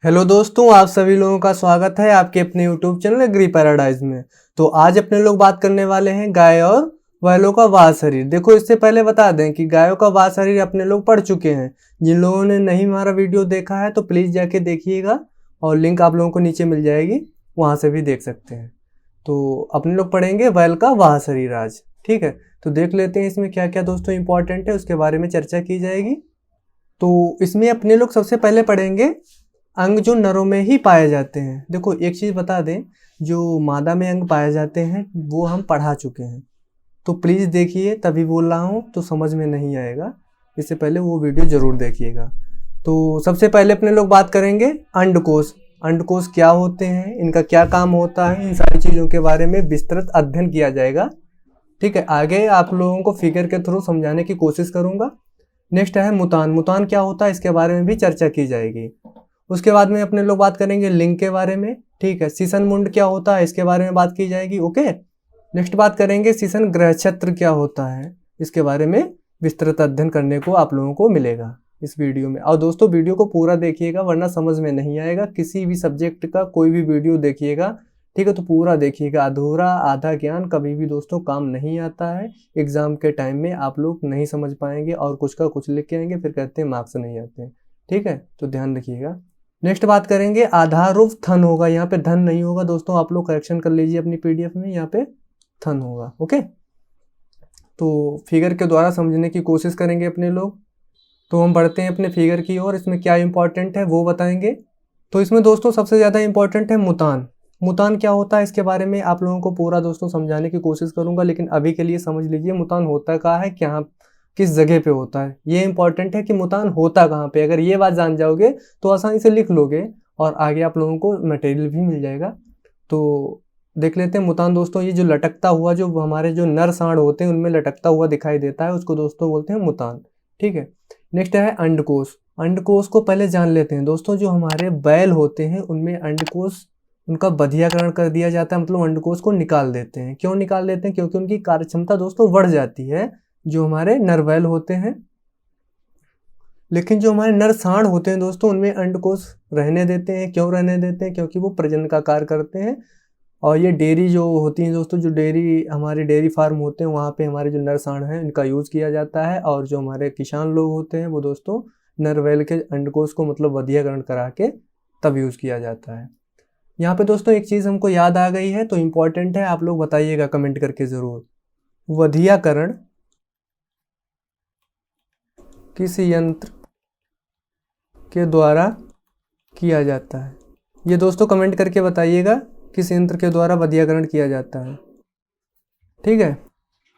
Hello दोस्तों, आप सभी लोगों का स्वागत है आपके अपने यूट्यूब चैनल एग्री पैराडाइज में। तो आज अपने लोग बात करने वाले हैं गाय और बैलों का वाह शरीर। देखो, इससे पहले बता दें कि गायों का वाह शरीर अपने लोग पढ़ चुके हैं। जिन लोगों ने नहीं हमारा वीडियो देखा है तो प्लीज़ जाके देखिएगा और लिंक आप लोगों को नीचे मिल जाएगी, वहाँ से भी देख सकते हैं। तो अपने लोग पढ़ेंगे बैल का वाह शरीर आज। ठीक है, तो देख लेते हैं इसमें क्या क्या दोस्तों इंपॉर्टेंट है, उसके बारे में चर्चा की जाएगी। तो इसमें अपने लोग सबसे पहले पढ़ेंगे अंग जो नरों में ही पाए जाते हैं। देखो, एक चीज़ बता दें, जो मादा में अंग पाए जाते हैं वो हम पढ़ा चुके हैं, तो प्लीज़ देखिए, तभी बोल रहा हूँ तो समझ में नहीं आएगा, इससे पहले वो वीडियो ज़रूर देखिएगा। तो सबसे पहले अपने लोग बात करेंगे अंडकोश। अंडकोश क्या होते हैं, इनका क्या काम होता है, इन सारी चीज़ों के बारे में विस्तृत अध्ययन किया जाएगा। ठीक है, आगे आप लोगों को फिगर के थ्रू समझाने की कोशिश करूँगा। नेक्स्ट है मुतान। मुतान क्या होता है, इसके बारे में भी चर्चा की जाएगी। उसके बाद में अपने लोग बात करेंगे लिंग के बारे में। ठीक है, सीसन मुंड क्या होता है, इसके बारे में बात की जाएगी। ओके, नेक्स्ट बात करेंगे सीसन ग्रह छत्र क्या होता है, इसके बारे में विस्तृत अध्ययन करने को आप लोगों को मिलेगा इस वीडियो में। और दोस्तों, वीडियो को पूरा देखिएगा वरना समझ में नहीं आएगा। किसी भी सब्जेक्ट का कोई भी वीडियो देखिएगा, ठीक है, तो पूरा देखिएगा। अधूरा आधा ज्ञान कभी भी दोस्तों काम नहीं आता है। एग्जाम के टाइम में आप लोग नहीं समझ पाएंगे और कुछ का कुछ लिख के आएंगे, फिर कहते हैं मार्क्स नहीं आते हैं। ठीक है, तो ध्यान रखिएगा। नेक्स्ट बात करेंगे आधारूप थन होगा, यहाँ पे धन नहीं होगा दोस्तों, आप लोग करेक्शन कर लीजिए अपनी पीडीएफ में, यहाँ पे थन होगा। ओके, तो फिगर के द्वारा समझने की कोशिश करेंगे अपने लोग। तो हम बढ़ते हैं अपने फिगर की ओर। इसमें क्या इंपॉर्टेंट है वो बताएंगे। तो इसमें दोस्तों सबसे ज़्यादा इंपॉर्टेंट है मुतान। मुतान क्या होता है, इसके बारे में आप लोगों को पूरा दोस्तों समझाने की कोशिश करूंगा, लेकिन अभी के लिए समझ लीजिए मुतान होता कहाँ है, क्या किस जगह पे होता है। ये इंपॉर्टेंट है कि मुतान होता कहाँ पे। अगर ये बात जान जाओगे तो आसानी से लिख लोगे और आगे आप लोगों को मटेरियल भी मिल जाएगा। तो देख लेते हैं मुतान दोस्तों। ये जो लटकता हुआ, जो हमारे जो नर सांड होते हैं उनमें लटकता हुआ दिखाई देता है, उसको दोस्तों बोलते हैं मुतान। ठीक है, नेक्स्ट है अंडकोश। अंडकोश को पहले जान लेते हैं दोस्तों। जो हमारे बैल होते हैं उनमें अंडकोश, उनका बधियाकरण कर दिया जाता है, मतलब अंडकोश को निकाल देते हैं। क्यों निकाल देते हैं, क्योंकि उनकी कार्यक्षमता दोस्तों बढ़ जाती है, जो हमारे नर बैल होते हैं। लेकिन जो हमारे नर सांड होते हैं दोस्तों, उनमें अंडकोश रहने देते हैं। क्यों रहने देते हैं, क्योंकि वो प्रजनन का कार्य करते हैं। और ये डेयरी जो होती हैं दोस्तों, जो डेयरी हमारे डेयरी फार्म होते हैं, वहाँ पे हमारे जो नर सांड हैं इनका यूज़ किया जाता है। और जो हमारे किसान लोग होते हैं वो दोस्तों नर बैल के अंडकोश को मतलब बधियाकरण करा के तब यूज़ किया जाता है। यहाँ पे दोस्तों एक चीज़ हमको याद आ गई है, तो इम्पॉर्टेंट है, आप लोग बताइएगा कमेंट करके ज़रूर। बधियाकरण किस यंत्र के द्वारा किया जाता है, ये दोस्तों कमेंट करके बताइएगा किस यंत्र के द्वारा बधियाकरण किया जाता है। ठीक है,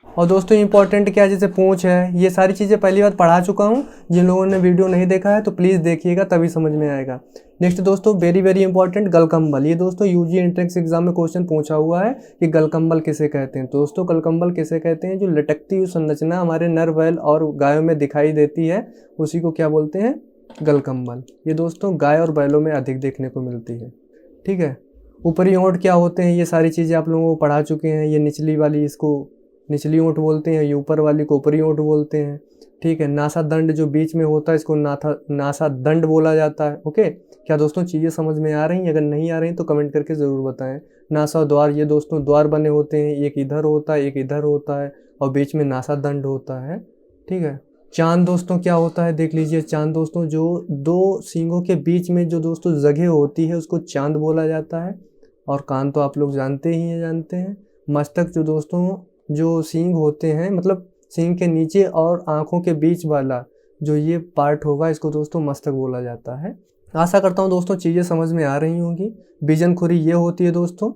और दोस्तों इंपॉर्टेंट क्या, जैसे पूंछ है, ये सारी चीज़ें पहली बार पढ़ा चुका हूँ। जिन लोगों ने वीडियो नहीं देखा है तो प्लीज़ देखिएगा, तभी समझ में आएगा। नेक्स्ट दोस्तों वेरी वेरी इंपॉर्टेंट गलकंबल। ये दोस्तों यूजी एंट्रेंस एग्जाम में क्वेश्चन पूछा हुआ है कि गलकंबल किसे कहते हैं। दोस्तों गलकंबल किसे कहते हैं, जो लटकती हुई संरचना हमारे नर बैल और गायों में दिखाई देती है, उसी को क्या बोलते हैं, गलकंबल। ये दोस्तों गाय और बैलों में अधिक देखने को मिलती है। ठीक है, ऊपरी ओंठ क्या होते हैं, ये सारी चीज़ें आप लोगों को पढ़ा चुके हैं। ये निचली वाली, इसको निचली ओंठ बोलते हैं, ये ऊपर वाली को ऊपरी ओंठ बोलते हैं। ठीक है, नासा दंड जो बीच में होता है, इसको नासा दंड बोला जाता है। ओके, क्या दोस्तों चीज़ें समझ में आ रही हैं? अगर नहीं आ रही तो कमेंट करके ज़रूर बताएं। नासा द्वार, ये दोस्तों द्वार बने होते हैं, एक इधर होता है एक इधर होता है और बीच में नासा दंड होता है। ठीक है, चांद दोस्तों क्या होता है, देख लीजिए। चांद दोस्तों जो दो सींगों के बीच में जो दोस्तों जगह होती है उसको चांद बोला जाता है। और कान तो आप लोग जानते हैं। मस्तक जो दोस्तों, जो सींग होते हैं, मतलब सींग के नीचे और आँखों के बीच वाला जो ये पार्ट होगा, इसको दोस्तों मस्तक बोला जाता है। आशा करता हूँ दोस्तों चीज़ें समझ में आ रही होंगी। बीजन खुरी ये होती है दोस्तों।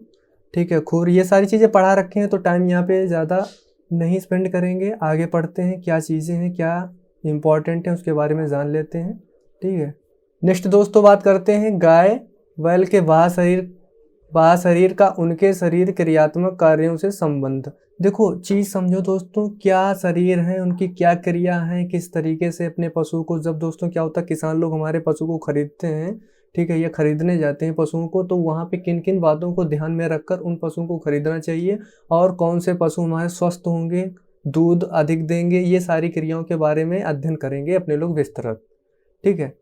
ठीक है, खुर, ये सारी चीज़ें पढ़ा रखे हैं तो टाइम यहाँ पे ज़्यादा नहीं स्पेंड करेंगे। आगे पढ़ते हैं क्या चीज़ें हैं, क्या इंपॉर्टेंट है, उसके बारे में जान लेते हैं। ठीक है, नेक्स्ट दोस्तों बात करते हैं गाय बैल के बाह्य शरीर का उनके शरीर क्रियात्मक कार्यों से संबंध। देखो चीज़ समझो दोस्तों, क्या शरीर है, उनकी क्या क्रिया है, किस तरीके से अपने पशु को, जब दोस्तों क्या होता है किसान लोग हमारे पशु को खरीदते हैं, ठीक है, या खरीदने जाते हैं पशुओं को, तो वहाँ पे किन किन बातों को ध्यान में रखकर उन पशुओं को खरीदना चाहिए और कौन से पशु हमारे स्वस्थ होंगे, दूध अधिक देंगे, ये सारी क्रियाओं के बारे में अध्ययन करेंगे अपने लोग विस्तृत। ठीक है,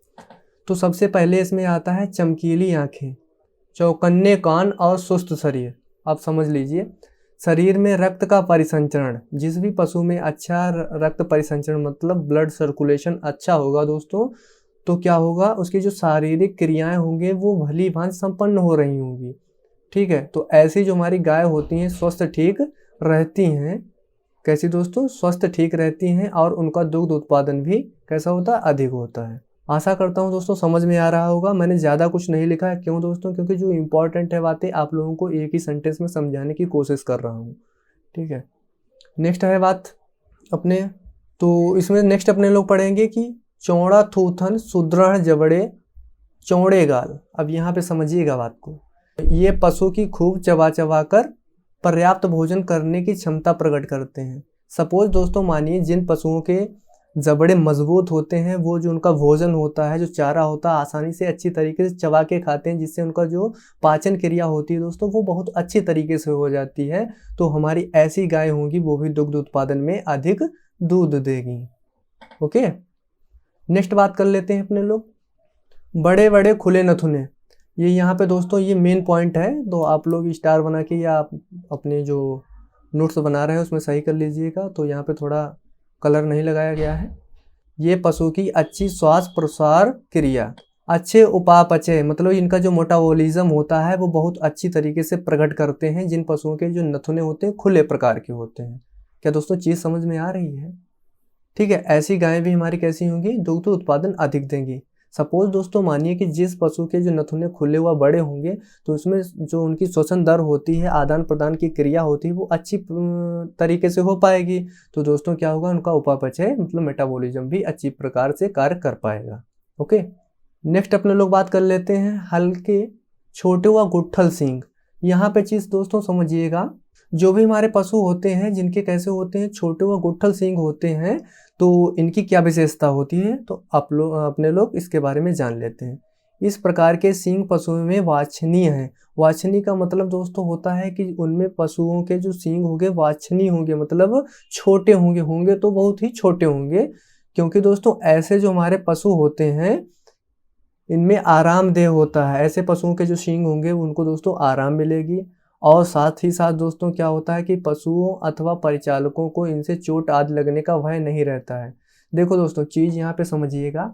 तो सबसे पहले इसमें आता है चमकीली आंखें, चौकन्ने कान और सुस्त शरीर। आप समझ लीजिए, शरीर में रक्त का परिसंचरण, जिस भी पशु में अच्छा रक्त परिसंचरण मतलब ब्लड सर्कुलेशन अच्छा होगा दोस्तों, तो क्या होगा, उसकी जो शारीरिक क्रियाएं होंगी वो भली भांति संपन्न हो रही होंगी। ठीक है, तो ऐसी जो हमारी गाय होती हैं स्वस्थ ठीक रहती हैं। कैसी दोस्तों? स्वस्थ ठीक रहती हैं और उनका दुग्ध उत्पादन भी कैसा होता है? अधिक होता है। आशा करता हूँ दोस्तों समझ में आ रहा होगा। मैंने ज़्यादा कुछ नहीं लिखा है। क्यों दोस्तों? क्योंकि जो इम्पोर्टेंट है बातें आप लोगों को एक ही सेंटेंस में समझाने की कोशिश कर रहा हूँ। ठीक है, नेक्स्ट है बात अपने, तो इसमें नेक्स्ट अपने लोग पढ़ेंगे कि चौड़ा थूथन, सुदृढ़ जबड़े, चौड़े गाल। अब यहाँ पे समझिएगा बात को, ये पशु की खूब चबा चबा कर पर्याप्त भोजन करने की क्षमता प्रकट करते हैं। सपोज दोस्तों मानिए जिन पशुओं के जबड़े मजबूत होते हैं, वो जो उनका भोजन होता है, जो चारा होता है, आसानी से अच्छी तरीके से चबा के खाते हैं, जिससे उनका जो पाचन क्रिया होती है दोस्तों वो बहुत अच्छी तरीके से हो जाती है। तो हमारी ऐसी गाय होंगी वो भी दुग्ध उत्पादन में अधिक दूध देगी। ओके, नेक्स्ट बात कर लेते हैं अपने लोग, बड़े बड़े खुले नथुने। ये यहाँ पे दोस्तों ये मेन पॉइंट है, तो आप लोग स्टार बना के या आप अपने जो नोट्स बना रहे हैं उसमें सही कर लीजिएगा। तो यहाँ पे थोड़ा कलर नहीं लगाया गया है। ये पशु की अच्छी श्वास प्रश्वास क्रिया, अच्छे उपापचय मतलब इनका जो मेटाबॉलिज्म होता है वो बहुत अच्छी तरीके से प्रकट करते हैं। जिन पशुओं के जो नथुने होते हैं खुले प्रकार के होते हैं। क्या दोस्तों चीज़ समझ में आ रही है? ठीक है, ऐसी गायें भी हमारी कैसी होंगी? दुग्ध उत्पादन अधिक देंगी। सपोज दोस्तों मानिए कि जिस पशु के जो नथुने खुले हुआ बड़े होंगे तो उसमें जो उनकी श्वसन दर होती है, आदान प्रदान की क्रिया होती है, वो अच्छी तरीके से हो पाएगी। तो दोस्तों क्या होगा, उनका उपापचय मतलब मेटाबॉलिज्म भी अच्छी प्रकार से कार्य कर पाएगा। ओके, नेक्स्ट अपने लोग बात कर लेते हैं हल्के छोटे व गुट्ठल सींग। यहाँ पे चीज़ दोस्तों समझिएगा, जो भी हमारे पशु होते हैं जिनके कैसे होते हैं, छोटे व गुट्ठल सींग होते हैं, तो इनकी क्या विशेषता होती है, तो आप लोग अपने लोग इसके बारे में जान लेते हैं। इस प्रकार के सींग पशुओं में वांछनीय है। वांछनीय का मतलब दोस्तों होता है कि उनमें पशुओं के जो सींग होंगे वांछनीय होंगे, मतलब छोटे होंगे तो बहुत ही छोटे होंगे। क्योंकि दोस्तों ऐसे जो हमारे पशु होते हैं इनमें आरामदेह होता है। ऐसे पशुओं के जो सींग होंगे उनको दोस्तों आराम मिलेगी। और साथ ही साथ दोस्तों क्या होता है कि पशुओं अथवा परिचालकों को इनसे चोट आदि लगने का भय नहीं रहता है। देखो दोस्तों चीज़ यहाँ पे समझिएगा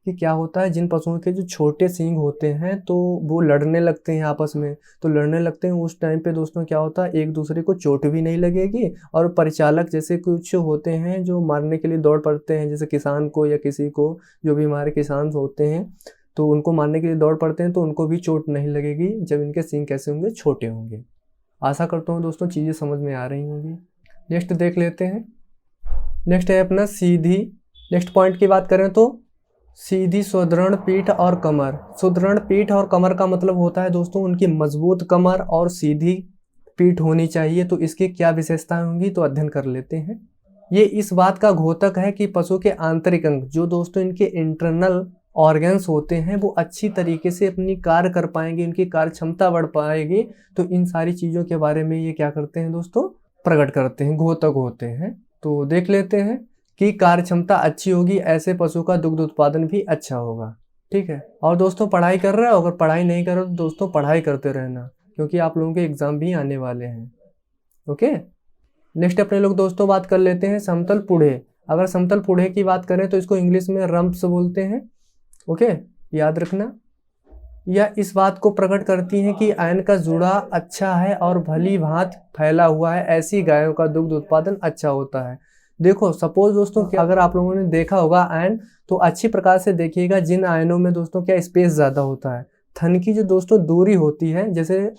कि क्या होता है, जिन पशुओं के जो छोटे सींग होते हैं तो वो लड़ने लगते हैं आपस में। तो लड़ने लगते हैं उस टाइम पे दोस्तों क्या होता है, एक दूसरे को चोट भी नहीं लगेगी। और परिचालक जैसे कुछ होते हैं जो मारने के लिए दौड़ पड़ते हैं, जैसे किसान को या किसी को, जो भी हमारे किसान होते हैं तो उनको मारने के लिए दौड़ पड़ते हैं, तो उनको भी चोट नहीं लगेगी जब इनके सींग कैसे होंगे, छोटे होंगे। आशा करता हूँ दोस्तों चीज़ें समझ में आ रही होंगी। नेक्स्ट देख लेते हैं। नेक्स्ट है अपना सीधी। नेक्स्ट पॉइंट की बात करें तो सीधी सुदृढ़ पीठ और कमर। सुदृढ़ पीठ और कमर का मतलब होता है दोस्तों उनकी मजबूत कमर और सीधी पीठ होनी चाहिए। तो इसकी क्या विशेषताएं होंगी तो अध्ययन कर लेते हैं। ये इस बात का घोतक है कि पशु के आंतरिक अंग जो दोस्तों इनके इंटरनल ऑर्गन्स होते हैं वो अच्छी तरीके से अपनी कार्य कर पाएंगे, इनकी कार्य क्षमता बढ़ पाएगी। तो इन सारी चीज़ों के बारे में ये क्या करते हैं दोस्तों, प्रकट करते हैं, घोतक होते हैं। तो देख लेते हैं कि कार्य क्षमता अच्छी होगी, ऐसे पशु का दुग्ध उत्पादन भी अच्छा होगा। ठीक है, और दोस्तों पढ़ाई कर रहे हो, अगर पढ़ाई नहीं करो तो दोस्तों पढ़ाई करते रहना, क्योंकि आप लोगों के एग्जाम भी आने वाले हैं। ओके, नेक्स्ट अपने लोग दोस्तों बात कर लेते हैं समतल पुढ़े। अगर समतल पुढ़े की बात करें तो इसको इंग्लिश में रम्प्स बोलते हैं। ओके, याद रखना। यह इस बात को प्रकट करती हैं कि आयन का जुड़ा अच्छा है और भली भांति फैला हुआ है। ऐसी गायों का दुग्ध उत्पादन अच्छा होता है। देखो सपोज दोस्तों कि अगर आप लोगों ने देखा होगा आयन, तो अच्छी प्रकार से देखिएगा जिन आयनों में दोस्तों क्या स्पेस ज़्यादा होता है, थन की जो दोस्तों दूरी होती है, जैसे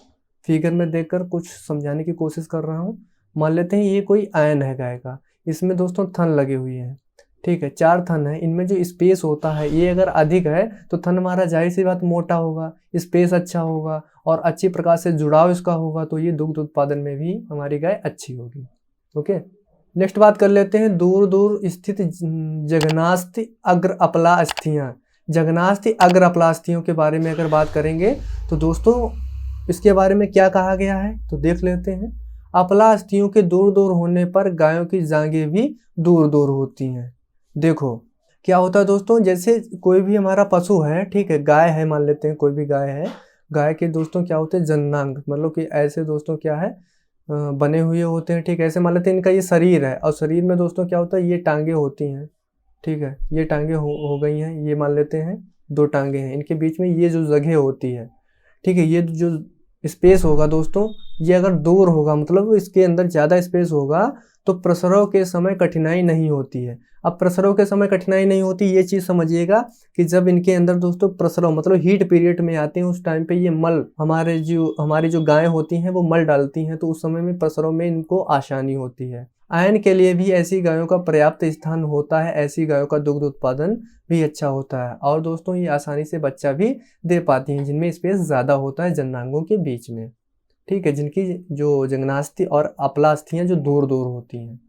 फिगर में देखकर कुछ समझाने की कोशिश कर रहा हूँ। मान लेते हैं ये कोई आयन है गाय का, इसमें दोस्तों थन लगे हुए हैं। ठीक है, 4 थन है, इनमें जो स्पेस होता है ये अगर अधिक है तो थन हमारा जाहिर सी बात मोटा होगा, स्पेस अच्छा होगा और अच्छी प्रकार से जुड़ाव इसका होगा। तो ये दुग्ध उत्पादन में भी हमारी गाय अच्छी होगी। ओके, नेक्स्ट बात कर लेते हैं दूर दूर स्थित जघनास्थ अग्र अपला अस्थियाँ। जघनास्थ अग्र अपला अस्थियों के बारे में अगर बात करेंगे तो दोस्तों इसके बारे में क्या कहा गया है तो देख लेते हैं। अपला अस्थियों के दूर दूर होने पर गायों की जांघें भी दूर दूर होती हैं। देखो क्या होता है दोस्तों, जैसे कोई भी हमारा पशु है, ठीक है, गाय है, मान लेते हैं कोई भी गाय है, गाय के दोस्तों क्या होते हैं जननांग, मतलब कि ऐसे दोस्तों क्या है बने हुए होते हैं, ठीक है। ऐसे मान लेते हैं इनका ये शरीर है, और शरीर में दोस्तों क्या होता है, ये टांगे होती हैं, ठीक है, ये टांगे हो गई हैं, ये मान लेते हैं 2 टांगे हैं, इनके बीच में ये जो जगह होती है, ठीक है, ये जो स्पेस होगा दोस्तों, ये अगर दूर होगा, मतलब इसके अंदर ज़्यादा स्पेस होगा, तो प्रसव के समय कठिनाई नहीं होती है। अब प्रसव के समय कठिनाई नहीं होती, ये चीज़ समझिएगा कि जब इनके अंदर दोस्तों प्रसव मतलब हीट पीरियड में आते हैं, उस टाइम पे ये मल हमारी जो गायें होती हैं वो मल डालती हैं, तो उस समय में प्रसव में इनको आसानी होती है। आयन के लिए भी ऐसी गायों का पर्याप्त स्थान होता है, ऐसी गायों का दुग्ध उत्पादन भी अच्छा होता है, और दोस्तों ये आसानी से बच्चा भी दे पाती हैं, जिनमें स्पेस ज़्यादा होता है जननांगों के बीच में, ठीक है, जिनकी जो जंघनास्थि और अपलास्थियाँ जो दूर दूर होती हैं।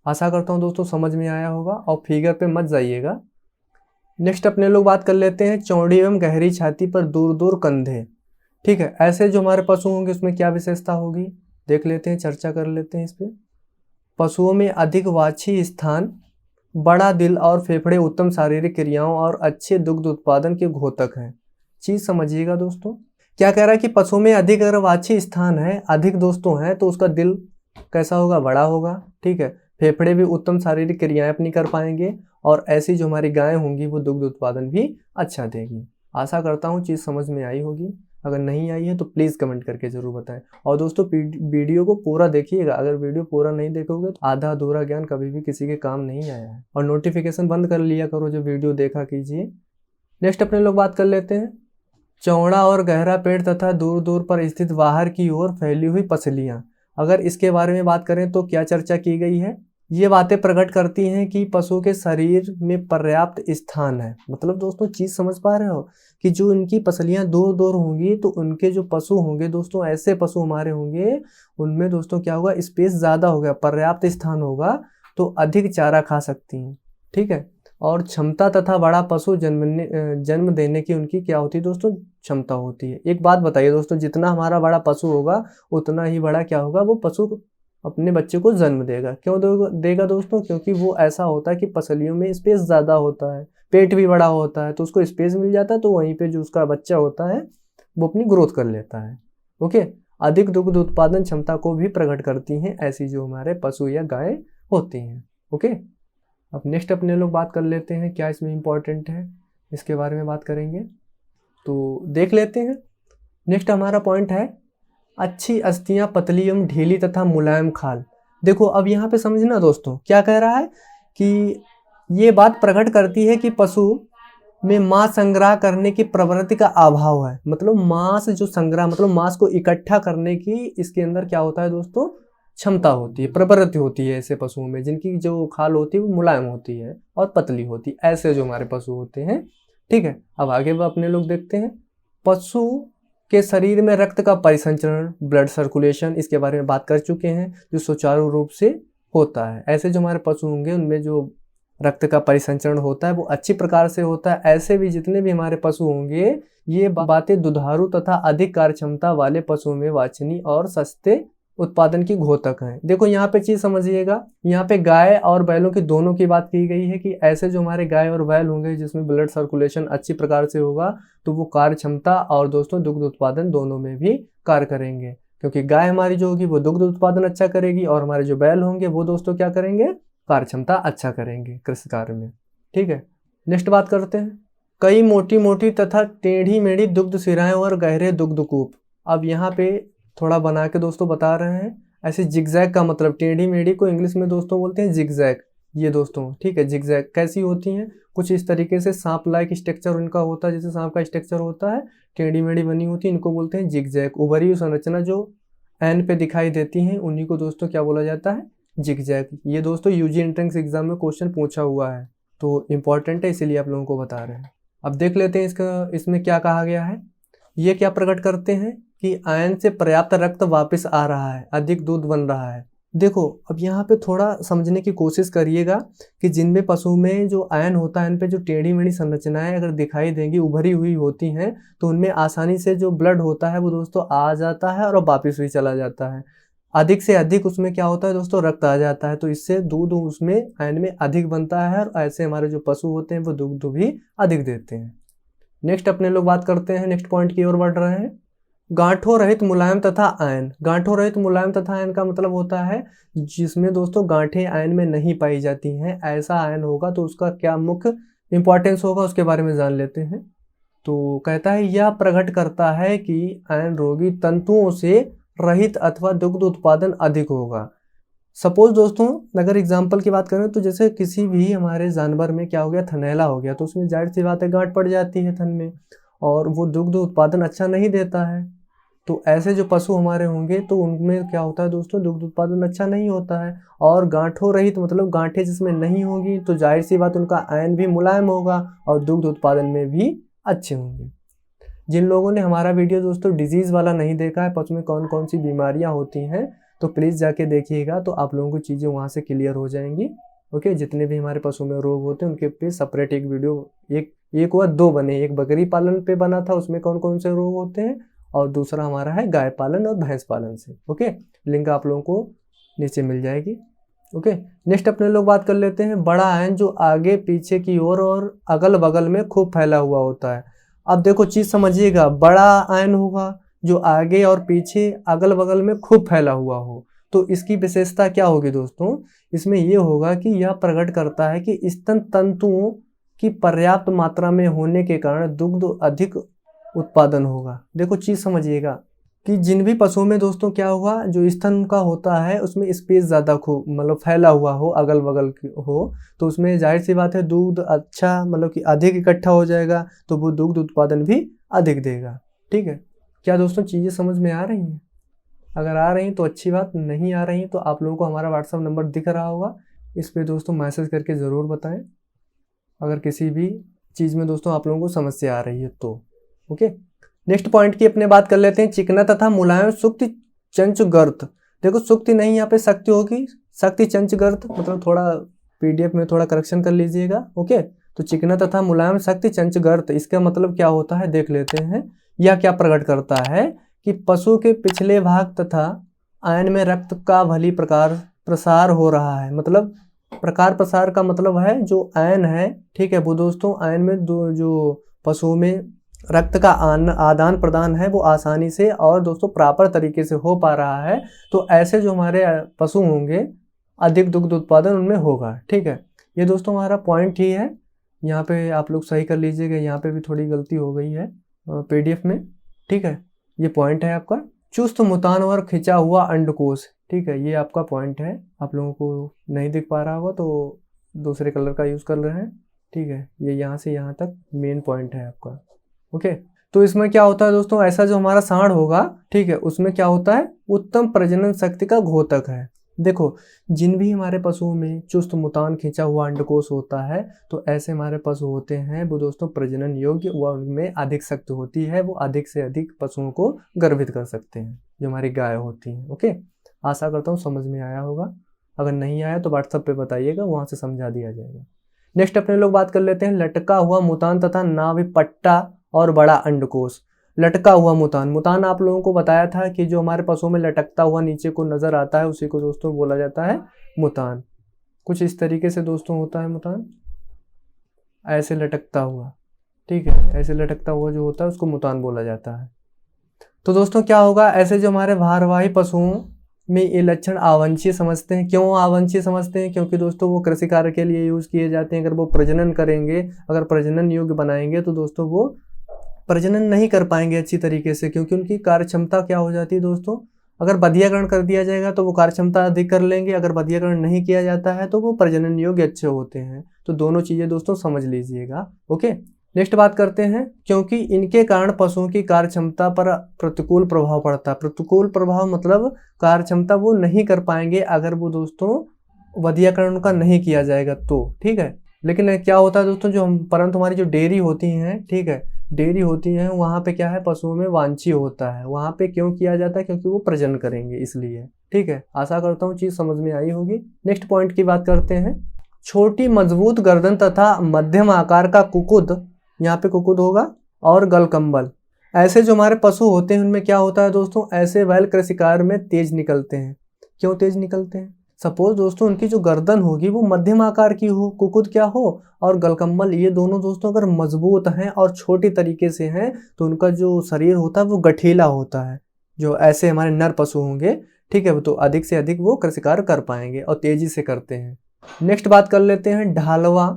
आशा करता हूँ दोस्तों समझ में आया होगा, और फिगर पे मत जाइएगा। नेक्स्ट अपने लोग बात कर लेते हैं चौड़ी एवं गहरी छाती पर दूर दूर कंधे, ठीक है। ऐसे जो हमारे पशु होंगे उसमें क्या विशेषता होगी, देख लेते हैं, चर्चा कर लेते हैं इस पर। पशुओं में अधिक वाछी स्थान, बड़ा दिल और फेफड़े उत्तम शारीरिक क्रियाओं और अच्छे दुग्ध उत्पादन के घोतक हैं। चीज़ समझिएगा दोस्तों, क्या कह रहा है कि पशु में अधिक अगर वाछी स्थान है, अधिक दोस्तों हैं, तो उसका दिल कैसा होगा, बड़ा होगा, ठीक है, फेफड़े भी उत्तम शारीरिक क्रियाएं अपनी कर पाएंगे, और ऐसी जो हमारी गायें होंगी वो दुग्ध उत्पादन भी अच्छा देगी। आशा करता हूँ चीज़ समझ में आई होगी, अगर नहीं आई है तो प्लीज़ कमेंट करके ज़रूर बताएं। और दोस्तों वीडियो को पूरा देखिएगा, अगर वीडियो पूरा नहीं देखोगे तो आधा अधूरा ज्ञान कभी भी किसी के काम नहीं आया है। और नोटिफिकेशन बंद कर लिया करो, जो वीडियो देखा कीजिए। नेक्स्ट अपने लोग बात कर लेते हैं चौड़ा और गहरा पेट तथा दूर दूर पर स्थित बाहर की ओर फैली हुई पसलियाँ। अगर इसके बारे में बात करें तो क्या चर्चा की गई है, ये बातें प्रकट करती हैं कि पशु के शरीर में पर्याप्त स्थान है। मतलब दोस्तों चीज़ समझ पा रहे हो कि जो इनकी पसलियाँ दूर दूर होंगी, तो उनके जो पशु होंगे दोस्तों, ऐसे पशु हमारे होंगे, उनमें दोस्तों क्या होगा, स्पेस ज़्यादा होगा, पर्याप्त स्थान होगा, तो अधिक चारा खा सकती हैं, ठीक है। और क्षमता तथा बड़ा पशु जन्म देने की उनकी क्या होती है दोस्तों, क्षमता होती है। एक बात बताइए दोस्तों, जितना हमारा बड़ा पशु होगा उतना ही बड़ा क्या होगा, वो पशु अपने बच्चे को जन्म देगा। क्यों देगा दोस्तों, क्योंकि वो ऐसा होता है कि पसलियों में स्पेस ज़्यादा होता है, पेट भी बड़ा होता है, तो उसको स्पेस मिल जाता है, तो वहीं पे जो उसका बच्चा होता है वो अपनी ग्रोथ कर लेता है। ओके, अधिक दुग्ध उत्पादन क्षमता को भी प्रकट करती हैं ऐसी जो हमारे पशु या गाय होती हैं। ओके, अब नेक्स्ट अपने लोग बात कर लेते हैं क्या इसमें इम्पोर्टेंट है, इसके बारे में बात करेंगे, तो देख लेते हैं। नेक्स्ट हमारा पॉइंट है अच्छी अस्थियां, पतली एवं ढीली तथा मुलायम खाल। देखो अब यहाँ पे समझना दोस्तों, क्या कह रहा है कि ये बात प्रकट करती है कि पशु में मांस संग्रह करने की प्रवृत्ति का अभाव है। मतलब मांस जो संग्रह, मतलब मांस को इकट्ठा करने की इसके अंदर क्या होता है दोस्तों, क्षमता होती है, प्रवृत्ति होती है ऐसे पशुओं में, जिनकी जो खाल होती है वो मुलायम होती है और पतली होती है, ऐसे जो हमारे पशु होते हैं, ठीक है। अब आगे वो अपने लोग देखते हैं पशु के शरीर में रक्त का परिसंचरण, ब्लड सर्कुलेशन, इसके बारे में बात कर चुके हैं, जो सुचारू रूप से होता है। ऐसे जो हमारे पशु होंगे उनमें जो रक्त का परिसंचरण होता है वो अच्छी प्रकार से होता है। ऐसे भी जितने भी हमारे पशु होंगे, ये बातें दुधारू तथा अधिक कार्य क्षमता वाले पशुओं में वांछनीय और सस्ते उत्पादन की घोतक हैं। देखो यहाँ पे चीज समझिएगा, यहाँ पे गाय और बैलों की दोनों की बात की गई है कि ऐसे जो हमारे गाय और बैल होंगे जिसमें ब्लड सर्कुलेशन अच्छी प्रकार से होगा, तो वो कार्य क्षमता और दोस्तों दुग्ध उत्पादन दोनों में भी कार्य करेंगे। क्योंकि गाय हमारी जो होगी वो दुग्ध उत्पादन अच्छा करेगी, और हमारे जो बैल होंगे वो दोस्तों क्या करेंगे, कार्य क्षमता अच्छा करेंगे कृषि कार्य में, ठीक है। नेक्स्ट बात करते हैं कई मोटी मोटी तथा टेढ़ी मेढ़ी दुग्ध सिराएं और गहरे दुग्ध कूप। अब यहाँ पे थोड़ा बना के दोस्तों बता रहे हैं। ऐसे जिगजैग का मतलब, टेढ़ी मेढ़ी को इंग्लिश में दोस्तों बोलते हैं जिगजैग, ये दोस्तों, ठीक है। जिगजैग कैसी होती हैं, कुछ इस तरीके से सांप लाइक स्ट्रक्चर उनका होता है, जैसे सांप का स्ट्रक्चर होता है, टेढ़ी मेढ़ी बनी होती है, इनको बोलते हैं जिगजैग। उभरी हुई संरचना जो एन पे दिखाई देती हैं उन्हीं को दोस्तों क्या बोला जाता है, जिगजैग। ये दोस्तों यूजी एंट्रेंस एग्जाम में क्वेश्चन पूछा हुआ है, तो इंपॉर्टेंट है, इसीलिए आप लोगों को बता रहे हैं। अब देख लेते हैं इसमें क्या कहा गया है। ये क्या प्रकट करते हैं कि आयन से पर्याप्त रक्त वापस आ रहा है, अधिक दूध बन रहा है। देखो अब यहाँ पे थोड़ा समझने की कोशिश करिएगा कि जिनमें पशु में जो आयन होता है, इन पे जो टेढ़ी मेढ़ी संरचनाएं अगर दिखाई देंगी, उभरी हुई होती हैं, तो उनमें आसानी से जो ब्लड होता है वो दोस्तों आ जाता है और वापिस भी चला जाता है। अधिक से अधिक उसमें क्या होता है दोस्तों, रक्त आ जाता है, तो इससे दूध उसमें आयन में अधिक बनता है और ऐसे हमारे जो पशु होते हैं वो दुग्ध भी अधिक देते हैं। नेक्स्ट अपने लोग बात करते हैं, नेक्स्ट पॉइंट की ओर बढ़ रहे हैं, गांठों रहित मुलायम तथा आयन। गांठों रहित मुलायम तथा आयन का मतलब होता है जिसमें दोस्तों गांठें आयन में नहीं पाई जाती हैं, ऐसा आयन होगा तो उसका क्या मुख्य इंपॉर्टेंस होगा उसके बारे में जान लेते हैं। तो कहता है यह प्रकट करता है कि आयन रोगी तंतुओं से रहित अथवा दुग्ध उत्पादन अधिक होगा। सपोज दोस्तों अगर एग्जाम्पल की बात करें तो जैसे किसी भी हमारे जानवर में क्या हो गया, थनैला हो गया, तो उसमें जाहिर सी बात है गांठ पड़ जाती है थन में और वो दुग्ध उत्पादन अच्छा नहीं देता है। तो ऐसे जो पशु हमारे होंगे तो उनमें क्या होता है दोस्तों, दुग्ध उत्पादन अच्छा नहीं होता है। और गांठों रहित मतलब गांठें जिसमें नहीं होंगी तो जाहिर सी बात उनका आयन भी मुलायम होगा और दुग्ध उत्पादन में भी अच्छे होंगे। जिन लोगों ने हमारा वीडियो दोस्तों डिजीज़ वाला नहीं देखा है, पशु में कौन कौन सी बीमारियां होती हैं, तो प्लीज़ जाके देखिएगा, तो आप लोगों को चीज़ें वहाँ से क्लियर हो जाएंगी। ओके, जितने भी हमारे पशु में रोग होते हैं उनके पे सेपरेट एक वीडियो, एक हुआ दो बने, एक बकरी पालन पे बना था उसमें कौन कौन से रोग होते हैं, और दूसरा हमारा है गाय पालन और भैंस पालन से। ओके, लिंक आप लोगों को नीचे मिल जाएगी। ओके, नेक्स्ट अपने लोग बात कर लेते हैं बड़ा आयन जो आगे पीछे की ओर और अगल बगल में खूब फैला हुआ होता है। अब देखो चीज़ समझिएगा, बड़ा आयन होगा जो आगे और पीछे अगल बगल में खूब फैला हुआ हो, तो इसकी विशेषता क्या होगी दोस्तों, इसमें ये होगा कि यह प्रकट करता है कि स्तन तंतुओं की पर्याप्त मात्रा में होने के कारण दुग्ध अधिक उत्पादन होगा। देखो चीज़ समझिएगा कि जिन भी पशुओं में दोस्तों क्या होगा, जो स्तन का होता है उसमें स्पेस ज़्यादा खूब मतलब फैला हुआ हो, अगल बगल हो, तो उसमें जाहिर सी बात है दूध अच्छा मतलब कि अधिक इकट्ठा हो जाएगा, तो वो दुग्ध उत्पादन भी अधिक देगा। ठीक है, क्या दोस्तों चीज़ें समझ में आ रही हैं? अगर आ रही तो अच्छी बात, नहीं आ रही तो आप लोगों को हमारा व्हाट्सअप नंबर दिख रहा होगा, इस पर दोस्तों मैसेज करके ज़रूर बताएं अगर किसी भी चीज़ में दोस्तों आप लोगों को समस्या आ रही है तो। ओके, नेक्स्ट पॉइंट की अपने बात कर लेते हैं, चिकना तथा मुलायम सुक्ति चंच गर्त। देखो सुक्ति नहीं यहाँ पे शक्ति होगी, शक्ति चंच गर्त मतलब थोड़ा PDF में थोड़ा करेक्शन कर लीजिएगा। ओके, तो चिकना तथा मुलायम शक्ति चंच गर्त, इसका मतलब क्या होता है देख लेते हैं। यह क्या प्रकट करता है कि पशु के पिछले भाग तथा आयन में रक्त का भली प्रकार प्रसार हो रहा है। मतलब प्रकार प्रसार का मतलब है जो आयन है, ठीक है, वो दोस्तों आयन में जो पशुओं में रक्त का आदान प्रदान है वो आसानी से और दोस्तों प्रॉपर तरीके से हो पा रहा है, तो ऐसे जो हमारे पशु होंगे अधिक दुग्ध उत्पादन उनमें होगा। ठीक है, ये दोस्तों हमारा पॉइंट ही है, यहाँ पे आप लोग सही कर लीजिएगा, यहाँ पे भी थोड़ी गलती हो गई है PDF में। ठीक है, ये पॉइंट है आपका चुस्त मुतान और खिंचा हुआ अंडकोश। ठीक है, ये आपका पॉइंट है, आप लोगों को नहीं दिख पा रहा होगा तो दूसरे कलर का यूज़ कर रहे हैं। ठीक है, ये यहाँ से यहाँ तक मेन पॉइंट है आपका। ओके, तो इसमें क्या होता है दोस्तों, ऐसा जो हमारा सांड होगा, ठीक है, उसमें क्या होता है उत्तम प्रजनन शक्ति का घोतक है। देखो जिन भी हमारे पशुओं में चुस्त मुतान खींचा हुआ अंडकोश होता है, तो ऐसे हमारे पशु होते हैं वो दोस्तों प्रजनन योग्य, व उनमें अधिक शक्ति होती है, वो अधिक से अधिक पशुओं को गर्भित कर सकते हैं, जो हमारी गाय होती हैं। ओके, आशा करता हूँ समझ में आया होगा, अगर नहीं आया तो व्हाट्सएप पे बताइएगा, वहाँ से समझा दिया जाएगा। नेक्स्ट अपने लोग बात कर लेते हैं लटका हुआ मुतान तथा नाभिपट्टा और बड़ा अंडकोश। लटका हुआ मुतान, मुतान आप लोगों को बताया था कि जो हमारे पशुओं में लटकता हुआ नीचे को नजर आता है उसी को दोस्तों बोला जाता है मुतान। कुछ इस तरीके से दोस्तों होता है मुतान, ऐसे लटकता हुआ। ठीक है, ऐसे लटकता हुआ जो होता है उसको मुतान बोला जाता है। तो दोस्तों क्या होगा, ऐसे जो हमारे भारवाही पशुओं में ये लक्षण आवांछीय समझते हैं। क्यों आवांछीय समझते हैं? क्योंकि दोस्तों वो कृषि कार्य के लिए यूज किए जाते हैं। अगर वो प्रजनन करेंगे, अगर प्रजनन योग्य बनाएंगे तो दोस्तों वो प्रजनन नहीं कर पाएंगे अच्छी तरीके से, क्योंकि उनकी कार्य क्षमता क्या हो जाती है दोस्तों, अगर बधियाकरण कर दिया जाएगा तो वो कार्य क्षमता अधिक कर लेंगे, अगर बधियाकरण नहीं किया जाता है तो वो प्रजनन योग्य अच्छे होते हैं। तो दोनों चीज़ें दोस्तों समझ लीजिएगा। ओके, नेक्स्ट बात करते हैं, क्योंकि इनके कारण पशुओं की कार्य क्षमता पर प्रतिकूल प्रभाव पड़ता है। प्रतिकूल प्रभाव मतलब कार्य क्षमता वो नहीं कर पाएंगे अगर वो दोस्तों बधियाकरण का नहीं किया जाएगा तो। ठीक है, लेकिन क्या होता है दोस्तों, जो हम परंतु हमारी जो डेयरी होती हैं, ठीक है, डेयरी होती हैं, वहाँ पे क्या है, पशुओं में वांछनीय होता है। वहाँ पे क्यों किया जाता है? क्योंकि वो प्रजनन करेंगे इसलिए। ठीक है, आशा करता हूँ चीज़ समझ में आई होगी। नेक्स्ट पॉइंट की बात करते हैं, छोटी मजबूत गर्दन तथा मध्यम आकार का कुकुद, यहाँ पे कुकुद होगा, और गलकंबल। ऐसे जो हमारे पशु होते हैं उनमें क्या होता है दोस्तों, ऐसे बैल कृषि कार्य में तेज निकलते हैं। क्यों तेज निकलते हैं? सपोज दोस्तों उनकी जो गर्दन होगी वो मध्यम आकार की हो, कुकुत क्या हो, और गलकम्बल, ये दोनों दोस्तों अगर मजबूत हैं और छोटी तरीके से हैं तो उनका जो शरीर होता है वो गठीला होता है। जो ऐसे हमारे नर पशु होंगे, ठीक है, तो अधिक से अधिक वो शिकार कर पाएंगे और तेजी से करते हैं। नेक्स्ट बात कर लेते हैं ढलवा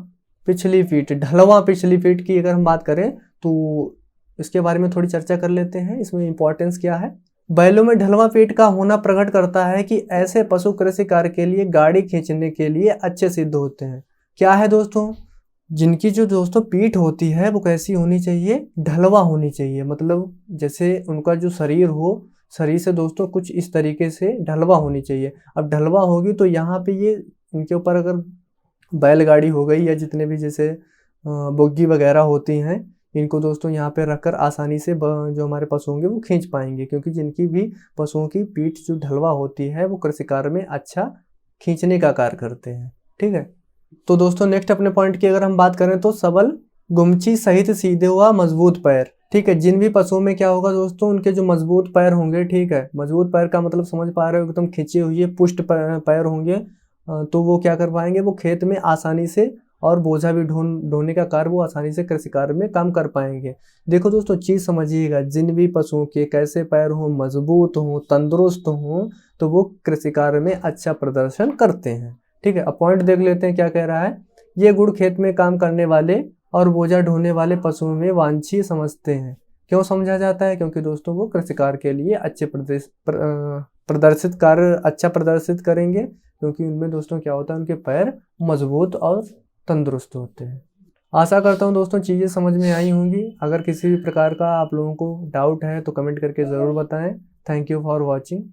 पिछली पीठ। ढलवा पिछली पीठ की अगर हम बात करें तो इसके बारे में थोड़ी चर्चा कर लेते हैं। इसमें इंपॉर्टेंस क्या है? बैलों में ढलवा पेट का होना प्रकट करता है कि ऐसे पशु कृषि कार्य के लिए गाड़ी खींचने के लिए अच्छे सिद्ध होते हैं। क्या है दोस्तों? जिनकी जो दोस्तों पीठ होती है वो कैसी होनी चाहिए? ढलवा होनी चाहिए। मतलब जैसे उनका जो शरीर हो, शरीर से दोस्तों कुछ इस तरीके से ढलवा होनी चाहिए। अब ढलवा होगी तो यहाँ पे ये इनके ऊपर अगर बैलगाड़ी हो गई या जितने भी जैसे बोगी वगैरह होती हैं, इनको दोस्तों यहाँ पे रखकर आसानी से जो हमारे पशु होंगे वो खींच पाएंगे, क्योंकि जिनकी भी पशुओं की पीठ जो ढलवा होती है वो कृषि कार्य में अच्छा खींचने का कार्य करते हैं। ठीक है, तो दोस्तों नेक्स्ट अपने पॉइंट की अगर हम बात करें तो सबल गुमची सहित सीधे हुआ मजबूत पैर। ठीक है, जिन भी पशुओं में क्या होगा दोस्तों, उनके जो मजबूत पैर होंगे, ठीक है, मजबूत पैर का मतलब समझ पा रहे हो, एकदम खींचे हुए पुष्ट पैर होंगे, तो वो क्या कर पाएंगे, वो खेत में आसानी से और बोझा भी ढोने का कार्य वो आसानी से कृषि कार्य में काम कर पाएंगे। देखो दोस्तों चीज समझिएगा, जिन भी पशुओं के कैसे पैर हों, मजबूत हों, तंदुरुस्त हों, तो वो कृषि कार्य में अच्छा प्रदर्शन करते हैं। ठीक है, अब पॉइंट देख लेते हैं क्या कह रहा है। ये गुण खेत में काम करने वाले और बोझा ढोने वाले पशुओं में वांछनीय समझते हैं। क्यों समझा जाता है? क्योंकि दोस्तों वो कृषि कार्य के लिए अच्छे प्रदर्शित कार्य अच्छा प्रदर्शित करेंगे, क्योंकि उनमें दोस्तों क्या होता है, उनके पैर मजबूत और तंदुरुस्त होते हैं। आशा करता हूँ दोस्तों चीज़ें समझ में आई होंगी। अगर किसी भी प्रकार का आप लोगों को डाउट है तो कमेंट करके ज़रूर बताएं। Thank you for watching.